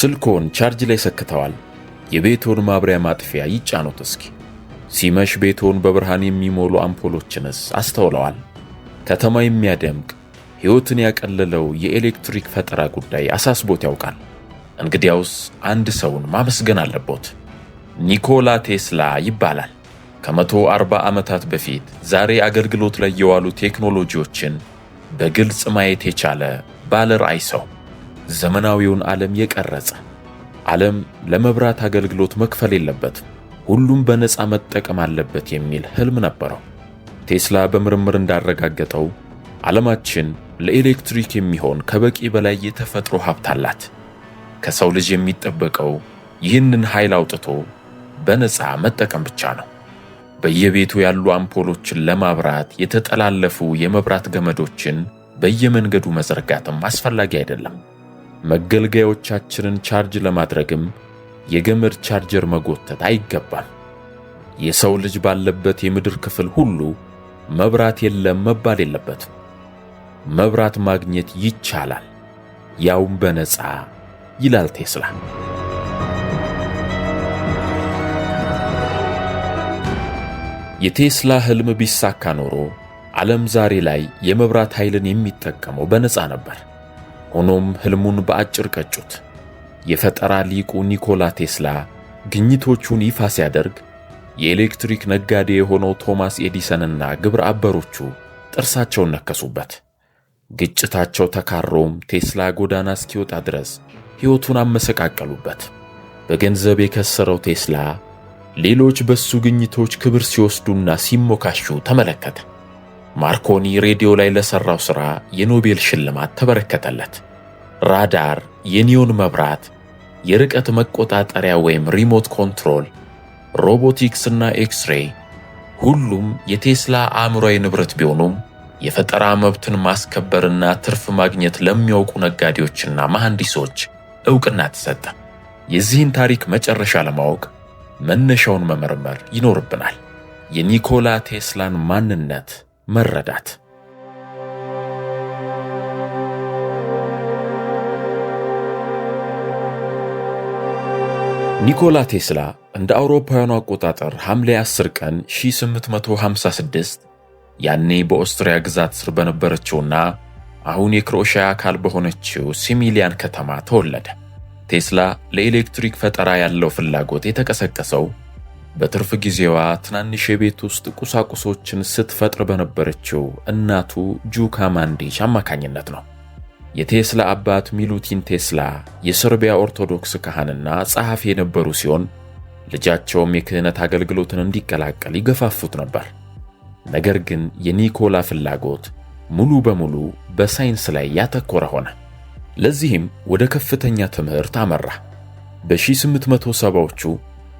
ስልኮን ቻርጅ ላይ ሰክተዋል። የቤቶን ማብሪያ ማጥፊያ ይጫኑት እስኪ። ሲመሽ ቤቶን በብርሃን የሚሞሉ አምፖሎችንስ አስተውለዋል? ከተማ የሚያደምቅ ሕይወትን ያቀለለው የኤሌክትሪክ ፈጠራ ጉዳይ አሳስቦት ያውቃል? እንግዲያውስ አንድ ሰውን ማመስገን አለቦት። ኒኮላ ቴስላ ይባላል። ከ140 ዓመታት በፊት ዛሬ አገልግሎት ላይ የዋሉ ቴክኖሎጂዎችን በግልጽ ማየት የቻለ ባለ ራዕይ ሰው፣ ዘመናዊውን ዓለም የቀረጸ። ዓለም ለመብራት አገልግሎት መክፈል የለበትም፣ ሁሉም በነፃ መጠቀም አለበት የሚል ህልም ነበረው። ቴስላ በምርምር እንዳረጋገጠው ዓለማችን ለኤሌክትሪክ የሚሆን ከበቂ በላይ የተፈጥሮ ሀብት አላት። ከሰው ልጅ የሚጠበቀው ይህንን ኃይል አውጥቶ በነፃ መጠቀም ብቻ ነው። በየቤቱ ያሉ አምፖሎችን ለማብራት የተጠላለፉ የመብራት ገመዶችን በየመንገዱ መዘርጋትም አስፈላጊ አይደለም። መገልገያዎቻችንን ቻርጅ ለማድረግም የገመድ ቻርጀር መጎተት አይገባም። የሰው ልጅ ባለበት የምድር ክፍል ሁሉ መብራት የለም መባል የለበትም። መብራት ማግኘት ይቻላል፣ ያውም በነፃ ይላል ቴስላ። የቴስላ ህልም ቢሳካ ኖሮ ዓለም ዛሬ ላይ የመብራት ኃይልን የሚጠቀመው በነፃ ነበር። ሆኖም ህልሙን በአጭር ቀጩት። የፈጠራ ሊቁ ኒኮላ ቴስላ ግኝቶቹን ይፋ ሲያደርግ የኤሌክትሪክ ነጋዴ የሆነው ቶማስ ኤዲሰንና ግብረ አበሮቹ ጥርሳቸውን ነከሱበት። ግጭታቸው ተካሮም ቴስላ ጎዳና እስኪወጣ ድረስ ሕይወቱን አመሰቃቀሉበት። በገንዘብ የከሰረው ቴስላ ሌሎች በሱ ግኝቶች ክብር ሲወስዱና ሲሞካሹ ተመለከተ። ማርኮኒ ሬዲዮ ላይ ለሰራው ሥራ የኖቤል ሽልማት ተበረከተለት። ራዳር፣ የኒዮን መብራት፣ የርቀት መቆጣጠሪያ ወይም ሪሞት ኮንትሮል፣ ሮቦቲክስና ኤክስሬይ ሁሉም የቴስላ አእምሯዊ ንብረት ቢሆኑም የፈጠራ መብትን ማስከበርና ትርፍ ማግኘት ለሚያውቁ ነጋዴዎችና መሐንዲሶች ዕውቅና ተሰጠ። የዚህን ታሪክ መጨረሻ ለማወቅ መነሻውን መመርመር ይኖርብናል። የኒኮላ ቴስላን ማንነት መረዳት። ኒኮላ ቴስላ እንደ አውሮፓውያኑ አቆጣጠር ሐምሌ 10 ቀን 1856 ያኔ በኦስትሪያ ግዛት ስር በነበረችውና አሁን የክሮኤሽያ አካል በሆነችው ሲሚሊያን ከተማ ተወለደ። ቴስላ ለኤሌክትሪክ ፈጠራ ያለው ፍላጎት የተቀሰቀሰው በትርፍ ጊዜዋ ትናንሽ የቤት ውስጥ ቁሳቁሶችን ስትፈጥር በነበረችው እናቱ ጁካ ማንዲች አማካኝነት ነው። የቴስላ አባት ሚሉቲን ቴስላ የሰርቢያ ኦርቶዶክስ ካህንና ጸሐፊ የነበሩ ሲሆን ልጃቸውም የክህነት አገልግሎትን እንዲቀላቀል ይገፋፉት ነበር። ነገር ግን የኒኮላ ፍላጎት ሙሉ በሙሉ በሳይንስ ላይ ያተኮረ ሆነ። ለዚህም ወደ ከፍተኛ ትምህርት አመራ። በ1870ዎቹ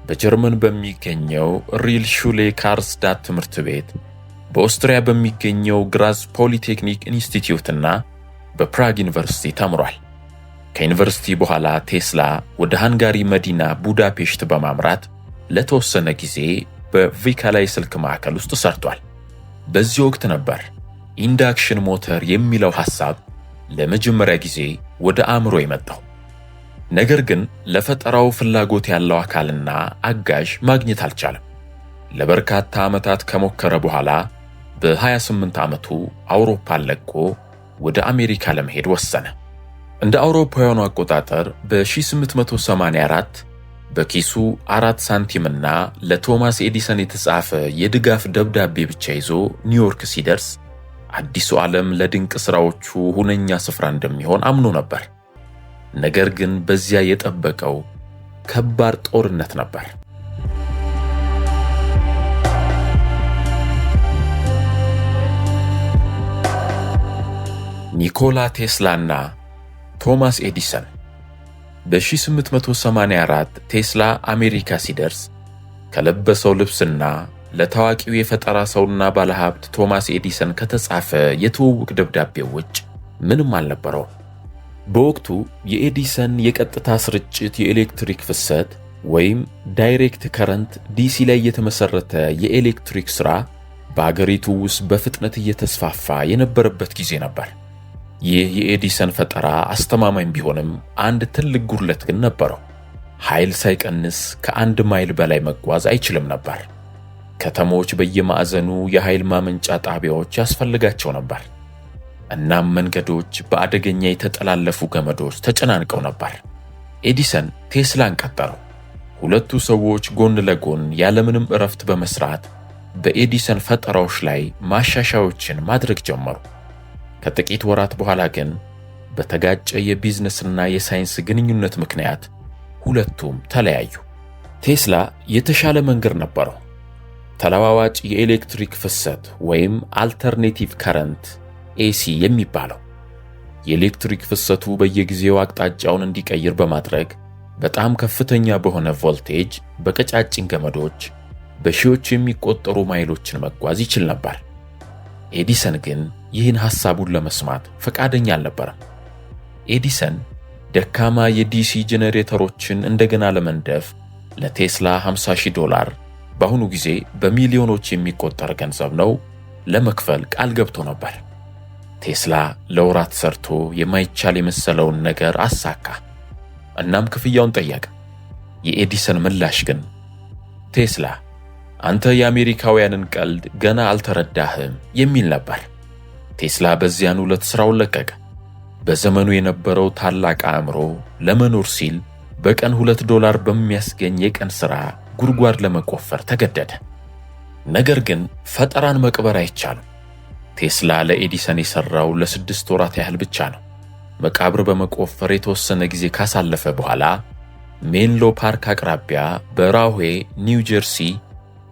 በጀርመን በሚገኘው ሪል ሹሌ ካርስዳት ትምህርት ቤት፣ በኦስትሪያ በሚገኘው ግራዝ ፖሊቴክኒክ ኢንስቲትዩትና በፕራግ ዩኒቨርሲቲ ተምሯል። ከዩኒቨርሲቲ በኋላ ቴስላ ወደ ሃንጋሪ መዲና ቡዳፔሽት በማምራት ለተወሰነ ጊዜ በቪካላይ ስልክ ማዕከል ውስጥ ሰርቷል። በዚህ ወቅት ነበር ኢንዳክሽን ሞተር የሚለው ሐሳብ ለመጀመሪያ ጊዜ ወደ አእምሮ የመጣው። ነገር ግን ለፈጠራው ፍላጎት ያለው አካልና አጋዥ ማግኘት አልቻለም። ለበርካታ ዓመታት ከሞከረ በኋላ በ28 ዓመቱ አውሮፓን ለቆ ወደ አሜሪካ ለመሄድ ወሰነ። እንደ አውሮፓውያኑ አቆጣጠር በ1884 በኪሱ 4 ሳንቲምና ለቶማስ ኤዲሰን የተጻፈ የድጋፍ ደብዳቤ ብቻ ይዞ ኒውዮርክ ሲደርስ አዲሱ ዓለም ለድንቅ ሥራዎቹ ሁነኛ ስፍራ እንደሚሆን አምኖ ነበር። ነገር ግን በዚያ የጠበቀው ከባድ ጦርነት ነበር። ኒኮላ ቴስላና ቶማስ ኤዲሰን በ1884 ቴስላ አሜሪካ ሲደርስ ከለበሰው ልብስና ለታዋቂው የፈጠራ ሰውና ባለሀብት ቶማስ ኤዲሰን ከተጻፈ የትውውቅ ደብዳቤው ውጭ ምንም አልነበረው። በወቅቱ የኤዲሰን የቀጥታ ስርጭት የኤሌክትሪክ ፍሰት ወይም ዳይሬክት ከረንት ዲሲ ላይ የተመሰረተ የኤሌክትሪክ ሥራ በአገሪቱ ውስጥ በፍጥነት እየተስፋፋ የነበረበት ጊዜ ነበር። ይህ የኤዲሰን ፈጠራ አስተማማኝ ቢሆንም አንድ ትልቅ ጉድለት ግን ነበረው። ኃይል ሳይቀንስ ከ1 ማይል በላይ መጓዝ አይችልም ነበር። ከተሞች በየማዕዘኑ የኃይል ማመንጫ ጣቢያዎች ያስፈልጋቸው ነበር። እናም መንገዶች በአደገኛ የተጠላለፉ ገመዶች ተጨናንቀው ነበር። ኤዲሰን ቴስላን ቀጠረው። ሁለቱ ሰዎች ጎን ለጎን ያለምንም እረፍት በመስራት በኤዲሰን ፈጠራዎች ላይ ማሻሻያዎችን ማድረግ ጀመሩ። ከጥቂት ወራት በኋላ ግን በተጋጨ የቢዝነስና የሳይንስ ግንኙነት ምክንያት ሁለቱም ተለያዩ። ቴስላ የተሻለ መንገድ ነበረው። ተለዋዋጭ የኤሌክትሪክ ፍሰት ወይም አልተርኔቲቭ ከረንት ኤሲ የሚባለው የኤሌክትሪክ ፍሰቱ በየጊዜው አቅጣጫውን እንዲቀይር በማድረግ በጣም ከፍተኛ በሆነ ቮልቴጅ በቀጫጭን ገመዶች በሺዎች የሚቆጠሩ ማይሎችን መጓዝ ይችል ነበር። ኤዲሰን ግን ይህን ሐሳቡን ለመስማት ፈቃደኛ አልነበረም። ኤዲሰን ደካማ የዲሲ ጄኔሬተሮችን እንደገና ለመንደፍ ለቴስላ $50,000 በአሁኑ ጊዜ በሚሊዮኖች የሚቆጠር ገንዘብ ነው ለመክፈል ቃል ገብቶ ነበር። ቴስላ ለወራት ሰርቶ የማይቻል የመሰለውን ነገር አሳካ። እናም ክፍያውን ጠየቀ። የኤዲሰን ምላሽ ግን ቴስላ አንተ የአሜሪካውያንን ቀልድ ገና አልተረዳህም የሚል ነበር። ቴስላ በዚያን ዕለት ሥራውን ለቀቀ። በዘመኑ የነበረው ታላቅ አእምሮ ለመኖር ሲል በቀን $2 በሚያስገኝ የቀን ሥራ ጉድጓድ ለመቆፈር ተገደደ። ነገር ግን ፈጠራን መቅበር አይቻልም። ቴስላ ለኤዲሰን የሠራው ለ6 ወራት ያህል ብቻ ነው። መቃብር በመቆፈር የተወሰነ ጊዜ ካሳለፈ በኋላ ሜንሎ ፓርክ አቅራቢያ በራዌ ኒው ጀርሲ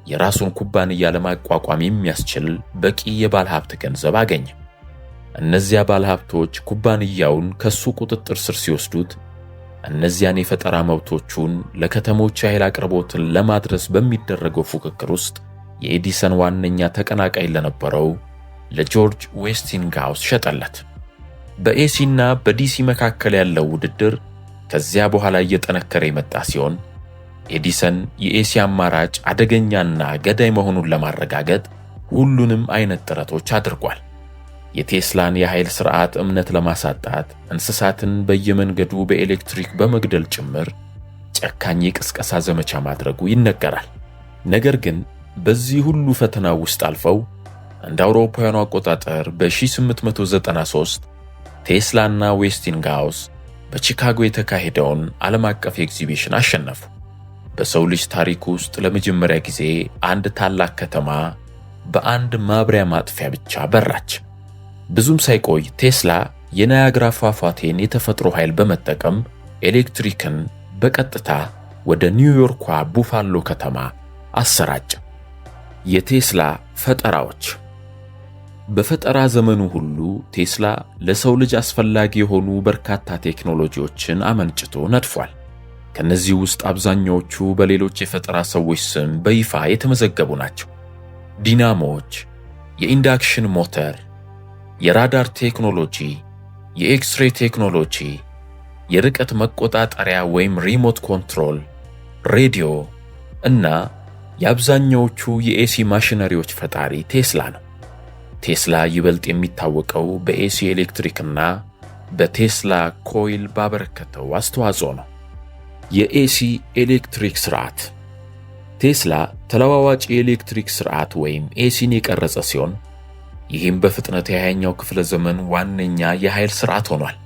የራሱን ኩባንያ ለማቋቋም የሚያስችል በቂ የባለ ሀብት ገንዘብ አገኘ። እነዚያ ባለ ሀብቶች ኩባንያውን ከሱ ቁጥጥር ስር ሲወስዱት እነዚያን የፈጠራ መብቶቹን ለከተሞች ኃይል አቅርቦትን ለማድረስ በሚደረገው ፉክክር ውስጥ የኤዲሰን ዋነኛ ተቀናቃይ ለነበረው ለጆርጅ ዌስቲንግሃውስ ሸጠለት። በኤሲና በዲሲ መካከል ያለው ውድድር ከዚያ በኋላ እየጠነከረ የመጣ ሲሆን ኤዲሰን የኤሲ አማራጭ አደገኛና ገዳይ መሆኑን ለማረጋገጥ ሁሉንም አይነት ጥረቶች አድርጓል። የቴስላን የኃይል ሥርዓት እምነት ለማሳጣት እንስሳትን በየመንገዱ በኤሌክትሪክ በመግደል ጭምር ጨካኝ የቅስቀሳ ዘመቻ ማድረጉ ይነገራል። ነገር ግን በዚህ ሁሉ ፈተና ውስጥ አልፈው እንደ አውሮፓውያኑ አቆጣጠር በ1893 ቴስላና ዌስቲንግሃውስ በቺካጎ የተካሄደውን ዓለም አቀፍ ኤግዚቢሽን አሸነፉ። በሰው ልጅ ታሪክ ውስጥ ለመጀመሪያ ጊዜ አንድ ታላቅ ከተማ በአንድ ማብሪያ ማጥፊያ ብቻ በራች። ብዙም ሳይቆይ ቴስላ የናያግራ ፏፏቴን የተፈጥሮ ኃይል በመጠቀም ኤሌክትሪክን በቀጥታ ወደ ኒውዮርኳ ቡፋሎ ከተማ አሰራጨ። የቴስላ ፈጠራዎች። በፈጠራ ዘመኑ ሁሉ ቴስላ ለሰው ልጅ አስፈላጊ የሆኑ በርካታ ቴክኖሎጂዎችን አመንጭቶ ነድፏል። ከነዚህ ውስጥ አብዛኛዎቹ በሌሎች የፈጠራ ሰዎች ስም በይፋ የተመዘገቡ ናቸው። ዲናሞዎች፣ የኢንዳክሽን ሞተር፣ የራዳር ቴክኖሎጂ፣ የኤክስሬይ ቴክኖሎጂ፣ የርቀት መቆጣጠሪያ ወይም ሪሞት ኮንትሮል፣ ሬዲዮ እና የአብዛኛዎቹ የኤሲ ማሽነሪዎች ፈጣሪ ቴስላ ነው። ቴስላ ይበልጥ የሚታወቀው በኤሲ ኤሌክትሪክና በቴስላ ኮይል ባበረከተው አስተዋጽኦ ነው። የኤሲ ኤሌክትሪክ ስርዓት። ቴስላ ተለዋዋጭ የኤሌክትሪክ ስርዓት ወይም ኤሲን የቀረጸ ሲሆን ይህም በፍጥነት የ20ኛው ክፍለ ዘመን ዋነኛ የኃይል ስርዓት ሆኗል።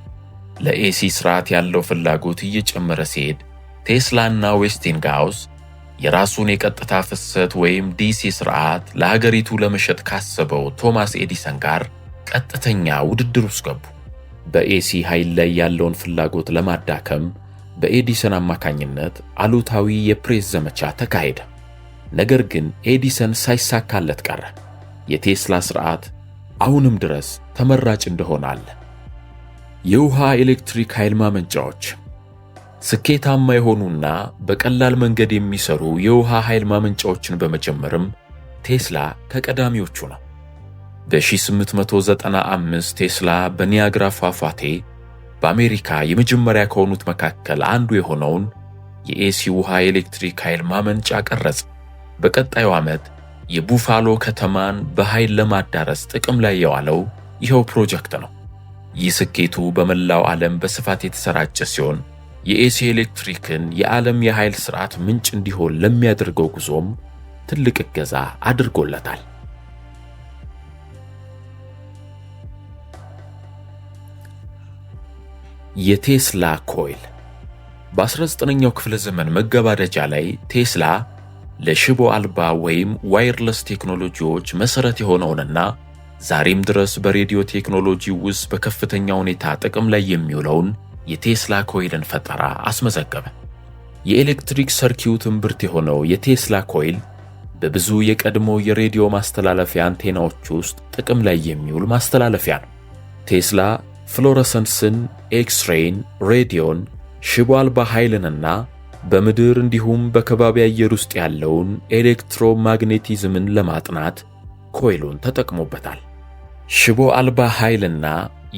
ለኤሲ ስርዓት ያለው ፍላጎት እየጨመረ ሲሄድ ቴስላና ዌስቲንግሃውስ የራሱን የቀጥታ ፍሰት ወይም ዲሲ ስርዓት ለሀገሪቱ ለመሸጥ ካሰበው ቶማስ ኤዲሰን ጋር ቀጥተኛ ውድድር ውስጥ ገቡ። በኤሲ ኃይል ላይ ያለውን ፍላጎት ለማዳከም በኤዲሰን አማካኝነት አሉታዊ የፕሬስ ዘመቻ ተካሄደ። ነገር ግን ኤዲሰን ሳይሳካለት ቀረ። የቴስላ ስርዓት አሁንም ድረስ ተመራጭ እንደሆነ አለ። የውሃ ኤሌክትሪክ ኃይል ማመንጫዎች። ስኬታማ የሆኑና በቀላል መንገድ የሚሰሩ የውሃ ኃይል ማመንጫዎችን በመጀመርም ቴስላ ከቀዳሚዎቹ ነው። በ1895 ቴስላ በኒያግራ ፏፏቴ በአሜሪካ የመጀመሪያ ከሆኑት መካከል አንዱ የሆነውን የኤሲ ውሃ ኤሌክትሪክ ኃይል ማመንጫ ቀረጸ። በቀጣዩ ዓመት የቡፋሎ ከተማን በኃይል ለማዳረስ ጥቅም ላይ የዋለው ይኸው ፕሮጀክት ነው። ይህ ስኬቱ በመላው ዓለም በስፋት የተሰራጨ ሲሆን የኤሲ ኤሌክትሪክን የዓለም የኃይል ሥርዓት ምንጭ እንዲሆን ለሚያደርገው ጉዞም ትልቅ እገዛ አድርጎለታል። የቴስላ ኮይል በ19ኛው ክፍለ ዘመን መገባደጃ ላይ ቴስላ ለሽቦ አልባ ወይም ዋየርለስ ቴክኖሎጂዎች መሠረት የሆነውንና ዛሬም ድረስ በሬዲዮ ቴክኖሎጂ ውስጥ በከፍተኛ ሁኔታ ጥቅም ላይ የሚውለውን የቴስላ ኮይልን ፈጠራ አስመዘገበ። የኤሌክትሪክ ሰርኪዩት እምብርት የሆነው የቴስላ ኮይል በብዙ የቀድሞ የሬዲዮ ማስተላለፊያ አንቴናዎች ውስጥ ጥቅም ላይ የሚውል ማስተላለፊያ ነው። ቴስላ ፍሎረሰንስን፣ ኤክስሬይን፣ ሬዲዮን፣ ሽቦ አልባ ኃይልንና በምድር እንዲሁም በከባቢ አየር ውስጥ ያለውን ኤሌክትሮማግኔቲዝምን ለማጥናት ኮይሉን ተጠቅሞበታል። ሽቦ አልባ ኃይልና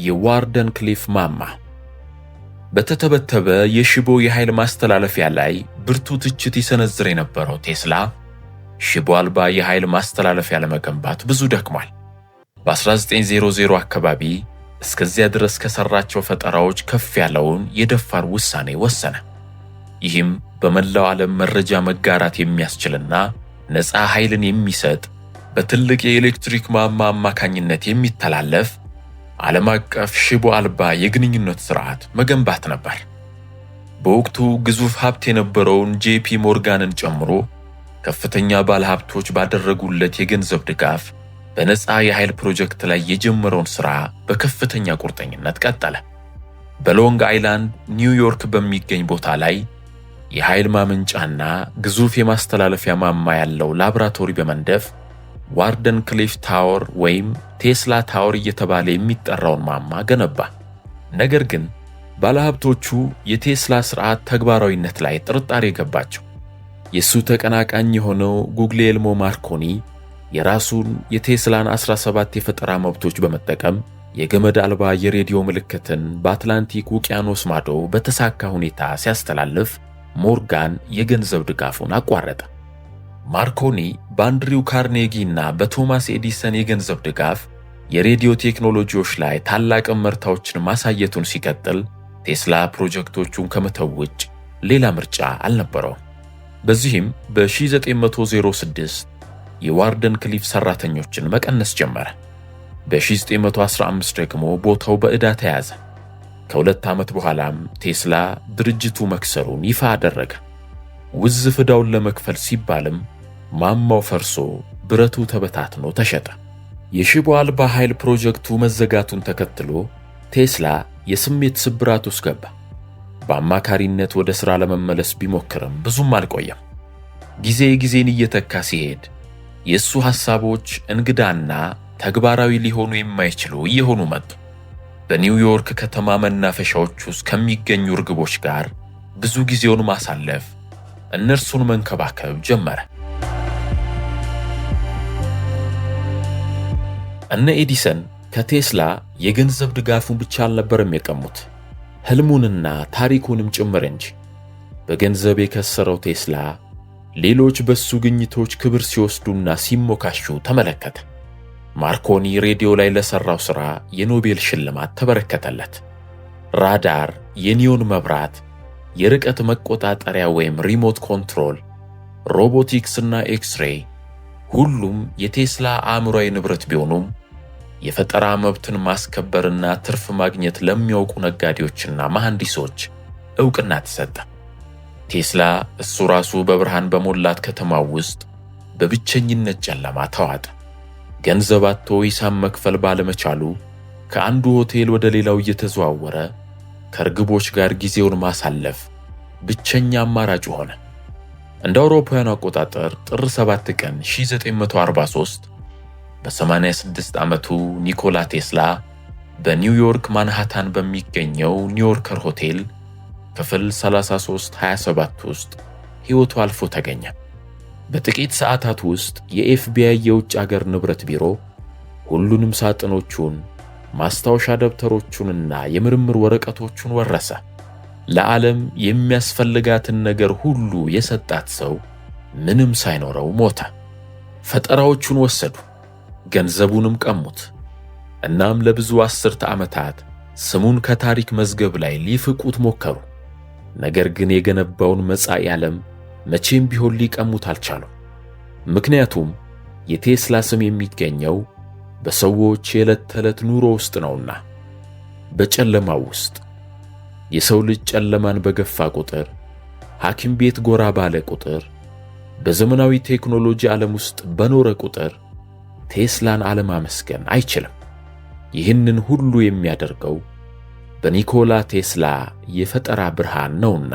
የዋርደን ክሊፍ ማማ በተተበተበ የሽቦ የኃይል ማስተላለፊያ ላይ ብርቱ ትችት ይሰነዝር የነበረው ቴስላ ሽቦ አልባ የኃይል ማስተላለፊያ ለመገንባት ብዙ ደክሟል። በ1900 አካባቢ እስከዚያ ድረስ ከሰራቸው ፈጠራዎች ከፍ ያለውን የደፋር ውሳኔ ወሰነ። ይህም በመላው ዓለም መረጃ መጋራት የሚያስችልና ነፃ ኃይልን የሚሰጥ በትልቅ የኤሌክትሪክ ማማ አማካኝነት የሚተላለፍ ዓለም አቀፍ ሽቦ አልባ የግንኙነት ሥርዓት መገንባት ነበር። በወቅቱ ግዙፍ ሀብት የነበረውን ጄፒ ሞርጋንን ጨምሮ ከፍተኛ ባለሀብቶች ባደረጉለት የገንዘብ ድጋፍ በነፃ የኃይል ፕሮጀክት ላይ የጀመረውን ሥራ በከፍተኛ ቁርጠኝነት ቀጠለ። በሎንግ አይላንድ ኒውዮርክ በሚገኝ ቦታ ላይ የኃይል ማመንጫና ግዙፍ የማስተላለፊያ ማማ ያለው ላቦራቶሪ በመንደፍ ዋርደን ክሊፍ ታወር ወይም ቴስላ ታወር እየተባለ የሚጠራውን ማማ ገነባ። ነገር ግን ባለሀብቶቹ የቴስላ ሥርዓት ተግባራዊነት ላይ ጥርጣሬ ገባቸው። የሱ ተቀናቃኝ የሆነው ጉግሌልሞ ማርኮኒ የራሱን የቴስላን 17 የፈጠራ መብቶች በመጠቀም የገመድ አልባ የሬዲዮ ምልክትን በአትላንቲክ ውቅያኖስ ማዶ በተሳካ ሁኔታ ሲያስተላልፍ ሞርጋን የገንዘብ ድጋፉን አቋረጠ። ማርኮኒ በአንድሪው ካርኔጊ እና በቶማስ ኤዲሰን የገንዘብ ድጋፍ የሬዲዮ ቴክኖሎጂዎች ላይ ታላቅ ምርታዎችን ማሳየቱን ሲቀጥል ቴስላ ፕሮጀክቶቹን ከመተው ውጭ ሌላ ምርጫ አልነበረውም። በዚህም በ1906 የዋርደን ክሊፍ ሰራተኞችን መቀነስ ጀመረ። በ1915 ደግሞ ቦታው በዕዳ ተያዘ። ከሁለት ዓመት በኋላም ቴስላ ድርጅቱ መክሰሩን ይፋ አደረገ። ውዝፍ ዕዳውን ለመክፈል ሲባልም ማማው ፈርሶ ብረቱ ተበታትኖ ተሸጠ። የሽቦ አልባ ኃይል ፕሮጀክቱ መዘጋቱን ተከትሎ ቴስላ የስሜት ስብራት ውስጥ ገባ። በአማካሪነት ወደ ሥራ ለመመለስ ቢሞክርም ብዙም አልቆየም። ጊዜን እየተካ ሲሄድ የእሱ ሐሳቦች እንግዳና ተግባራዊ ሊሆኑ የማይችሉ እየሆኑ መጡ። በኒውዮርክ ከተማ መናፈሻዎች ውስጥ ከሚገኙ ርግቦች ጋር ብዙ ጊዜውን ማሳለፍ፣ እነርሱን መንከባከብ ጀመረ። እነ ኤዲሰን ከቴስላ የገንዘብ ድጋፉን ብቻ አልነበረም የቀሙት፣ ሕልሙንና ታሪኩንም ጭምር እንጂ። በገንዘብ የከሰረው ቴስላ ሌሎች በሱ ግኝቶች ክብር ሲወስዱና ሲሞካሹ ተመለከተ። ማርኮኒ ሬዲዮ ላይ ለሠራው ሥራ የኖቤል ሽልማት ተበረከተለት። ራዳር፣ የኒዮን መብራት፣ የርቀት መቆጣጠሪያ ወይም ሪሞት ኮንትሮል፣ ሮቦቲክስ እና ኤክስሬይ ሁሉም የቴስላ አእምሯዊ ንብረት ቢሆኑም የፈጠራ መብትን ማስከበርና ትርፍ ማግኘት ለሚያውቁ ነጋዴዎችና መሐንዲሶች ዕውቅና ተሰጠ። ቴስላ እሱ ራሱ በብርሃን በሞላት ከተማ ውስጥ በብቸኝነት ጨለማ ተዋጠ። ገንዘብ አጥቶ ሂሳብ መክፈል ባለመቻሉ ከአንዱ ሆቴል ወደ ሌላው እየተዘዋወረ ከርግቦች ጋር ጊዜውን ማሳለፍ ብቸኛ አማራጭ ሆነ። እንደ አውሮፓውያኑ አቆጣጠር ጥር 7 ቀን 1943 በ86 ዓመቱ ኒኮላ ቴስላ በኒውዮርክ ማንሃታን በሚገኘው ኒውዮርከር ሆቴል ክፍል 3327 ውስጥ ሕይወቱ አልፎ ተገኘ። በጥቂት ሰዓታት ውስጥ የኤፍቢአይ የውጭ አገር ንብረት ቢሮ ሁሉንም ሳጥኖቹን፣ ማስታወሻ ደብተሮቹንና የምርምር ወረቀቶቹን ወረሰ። ለዓለም የሚያስፈልጋትን ነገር ሁሉ የሰጣት ሰው ምንም ሳይኖረው ሞተ። ፈጠራዎቹን ወሰዱ፣ ገንዘቡንም ቀሙት። እናም ለብዙ አስርተ ዓመታት ስሙን ከታሪክ መዝገብ ላይ ሊፍቁት ሞከሩ። ነገር ግን የገነባውን መጻኢ ዓለም መቼም ቢሆን ሊቀሙት አልቻሉም። ምክንያቱም የቴስላ ስም የሚገኘው በሰዎች የዕለት ተዕለት ኑሮ ውስጥ ነውና። በጨለማው ውስጥ የሰው ልጅ ጨለማን በገፋ ቁጥር፣ ሐኪም ቤት ጎራ ባለ ቁጥር፣ በዘመናዊ ቴክኖሎጂ ዓለም ውስጥ በኖረ ቁጥር ቴስላን አለማመስገን አይችልም። ይህንን ሁሉ የሚያደርገው በኒኮላ ቴስላ የፈጠራ ብርሃን ነውና።